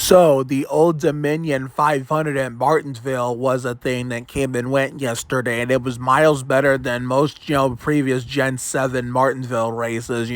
So the Old Dominion 500 at Martinsville was a thing that came and went yesterday, and it was miles better than most, previous Gen 7 Martinsville races,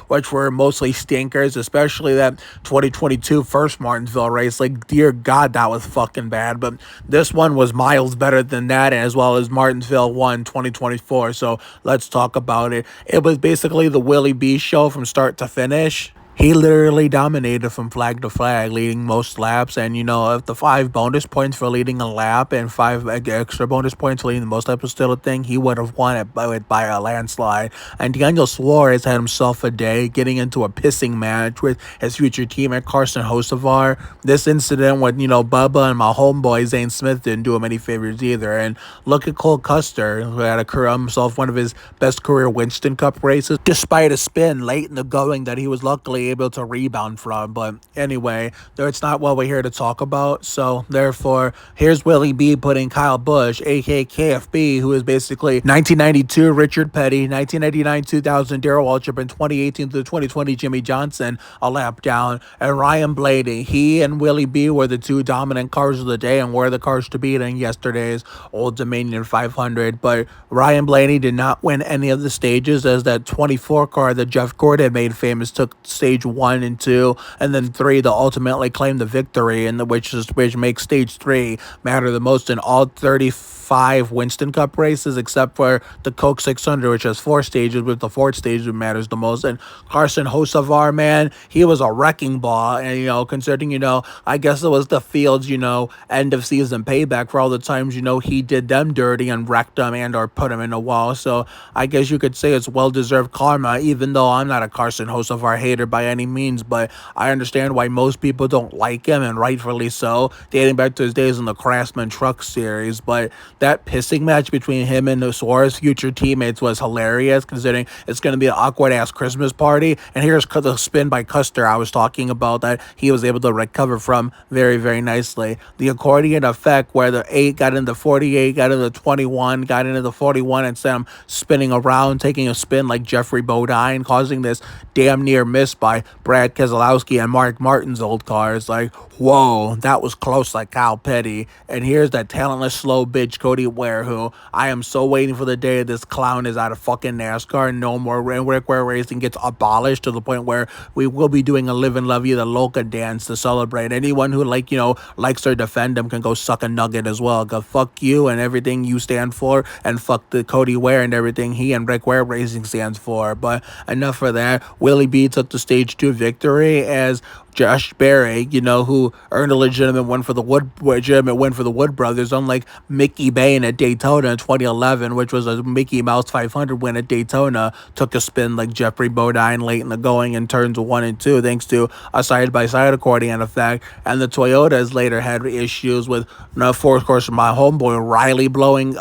which were mostly stinkers, especially that 2022 first Martinsville race. Like, dear God, that was fucking bad. But this one was miles better than that, as well as Martinsville 1 2024. So let's talk about it. It was basically the Willy B show from start to finish. He literally dominated from flag to flag, leading most laps. And, if the 5 bonus points for leading a lap and 5 extra bonus points for leading the most laps was still a thing, he would have won it by a landslide. And Daniel Suarez had himself a day, getting into a pissing match with his future teammate Carson Hocevar. This incident with, Bubba and my homeboy Zane Smith didn't do him any favors either. And look at Cole Custer, who had himself one of his best career Winston Cup races, despite a spin late in the going that he was luckily able to rebound from. But anyway, it's not what we're here to talk about. So therefore, here's Willie B putting Kyle Busch, aka KFB, who is basically 1992 Richard Petty, 1999 2000 Darrell Waltrip, and 2018 to 2020 Jimmy Johnson a lap down. And Ryan Blaney, he and Willie B were the two dominant cars of the day and were the cars to beat in yesterday's Old Dominion 500. But Ryan Blaney did not win any of the stages, as that 24 car that Jeff Gordon made famous took stage 1 and 2, and then 3 to ultimately claim the victory, and which makes stage 3 matter the most in all 35 Winston Cup races, except for the Coke 600, which has 4 stages, with the 4th stage that matters the most. And Carson Hocevar, man, he was a wrecking ball. And, considering, I guess it was the field's, end of season payback for all the times, he did them dirty and wrecked them and or put them in a wall. So I guess you could say it's well-deserved karma, even though I'm not a Carson Hocevar hater by any means. But I understand why most people don't like him, and rightfully so, dating back to his days in the Craftsman Truck Series. But that pissing match between him and the Suarez future teammates was hilarious, considering it's going to be an awkward-ass Christmas party. And here's the spin by Custer I was talking about that he was able to recover from very, very nicely. The accordion effect, where the 8 got into 48, got into 21, got into the 41, and Sam spinning around, taking a spin like Jeffrey Bodine, causing this damn near miss by Brad Keselowski and Mark Martin's old cars. Like, whoa, that was close like Kyle Petty. And here's that talentless, slow bitch Cody Ware, who I am so waiting for the day this clown is out of fucking NASCAR and no more Rick Ware racing gets abolished, to the point where we will be doing a Live and Love You the Loca dance to celebrate. Anyone who, likes or defend him can go suck a nugget as well. Go fuck you and everything you stand for, and fuck the Cody Ware and everything he and Rick Ware Racing stands for. But enough for that. Willie B took the stage 2 victory, as Josh Berry, who earned a legitimate win for the Wood brothers, unlike Mickey Bain at Daytona in 2011, which was a Mickey Mouse 500 win at Daytona, took a spin like Jeffrey Bodine late in the going in turns 1 and 2, thanks to a side-by-side accordion effect. And the Toyotas later had issues with, of course, my homeboy Riley blowing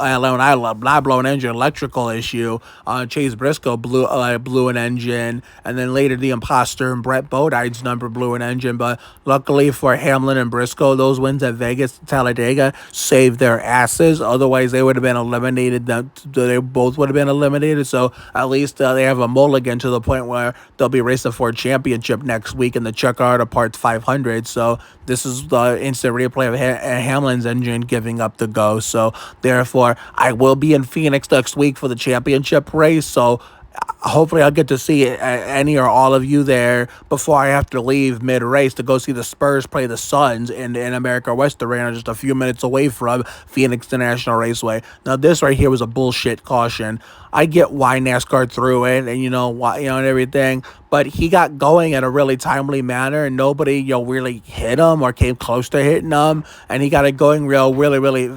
engine electrical issue. Chase Briscoe blew an engine, and then later the imposter and Brett Bodine's number blew an engine. But luckily for Hamlin and Briscoe, those wins at Vegas and Talladega saved their asses. Otherwise, they would have been eliminated. They both would have been eliminated. So at least they have a mulligan, to the point where they'll be racing for a championship next week in the Chuck Arda Parts 500. So this is the instant replay of Hamlin's engine giving up the go. So therefore, I will be in Phoenix next week for the championship race. So hopefully I'll get to see any or all of you there before I have to leave mid-race to go see the Spurs play the Suns in America West Arena, just a few minutes away from Phoenix International Raceway. Now, this right here was a bullshit caution. I get why NASCAR threw it, and why, and everything, but he got going in a really timely manner, and nobody, really hit him or came close to hitting him, and he got it going really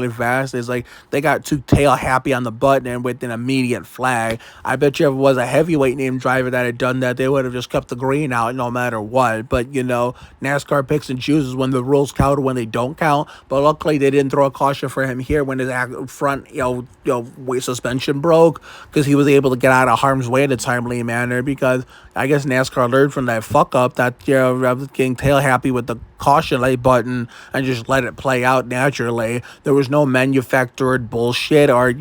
fast. It's like they got too tail happy on the button and with an immediate flag. I bet you if it was a heavyweight named driver that had done that, they would have just kept the green out no matter what. But, NASCAR picks and chooses when the rules count or when they don't count. But luckily they didn't throw a caution for him here when his front, suspension broke, because he was able to get out of harm's way in a timely manner, because I guess NASCAR learned from that fuck up that, getting tail happy with the caution light button and just let it play out naturally. There was no manufactured bullshit or,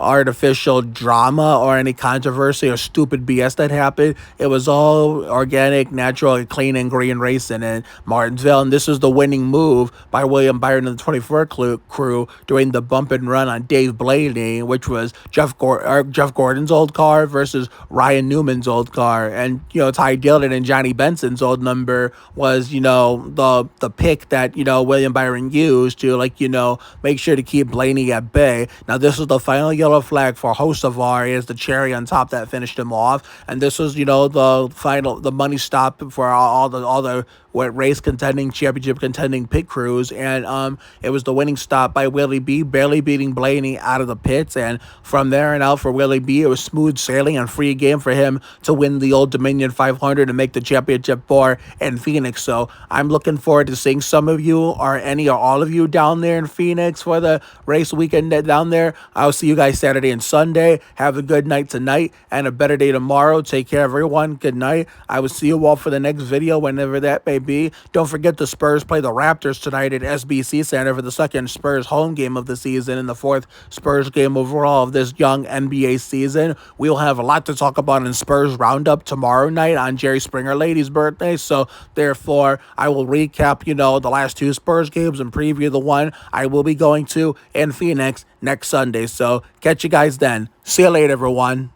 artificial drama or any controversy or stupid BS that happened. It was all organic, natural, clean, and green racing in Martinsville. And this is the winning move by William Byron and the 24 crew doing the bump and run on Dave Blaney, which was Jeff Gordon's old car versus Ryan Newman's old car. And, Ty Dillon and Johnny Benson's old number was, the pick that, William Byron used to, make sure to keep Blaney at bay. Now, this was the final yellow flag for Hocevar as the cherry on top that finished him off. And this was, the money stop for all the race contending, championship contending pit crews. And it was the winning stop by Willy B, barely beating Blaney out of the pits. And from there and out for Willy B, it was smooth sailing and free game for him to win the Old Dominion 500 and make the championship 4 in Phoenix. So I'm looking forward to seeing some of you or any or all of you down there in Phoenix for the race weekend down there. I'll see you guys Saturday and Sunday. Have a good night tonight and a better day tomorrow. Take care, everyone. Good night. I will see you all for the next video, whenever that may be. Don't forget the Spurs play the Raptors tonight at SBC Center for the second Spurs home game of the season and the fourth Spurs game overall of this young NBA season. We'll have a lot to talk about in Spurs Roundup tomorrow night on Jerry Springer Lady's birthday. So therefore, I will recap, the last two Spurs games and preview the one I will be going to in Phoenix next Sunday. So catch you guys then. See you later, everyone.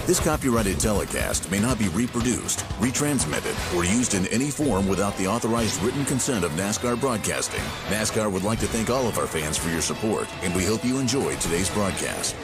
This copyrighted telecast may not be reproduced, retransmitted, or used in any form without the authorized written consent of NASCAR Broadcasting. NASCAR would like to thank all of our fans for your support, and we hope you enjoyed today's broadcast.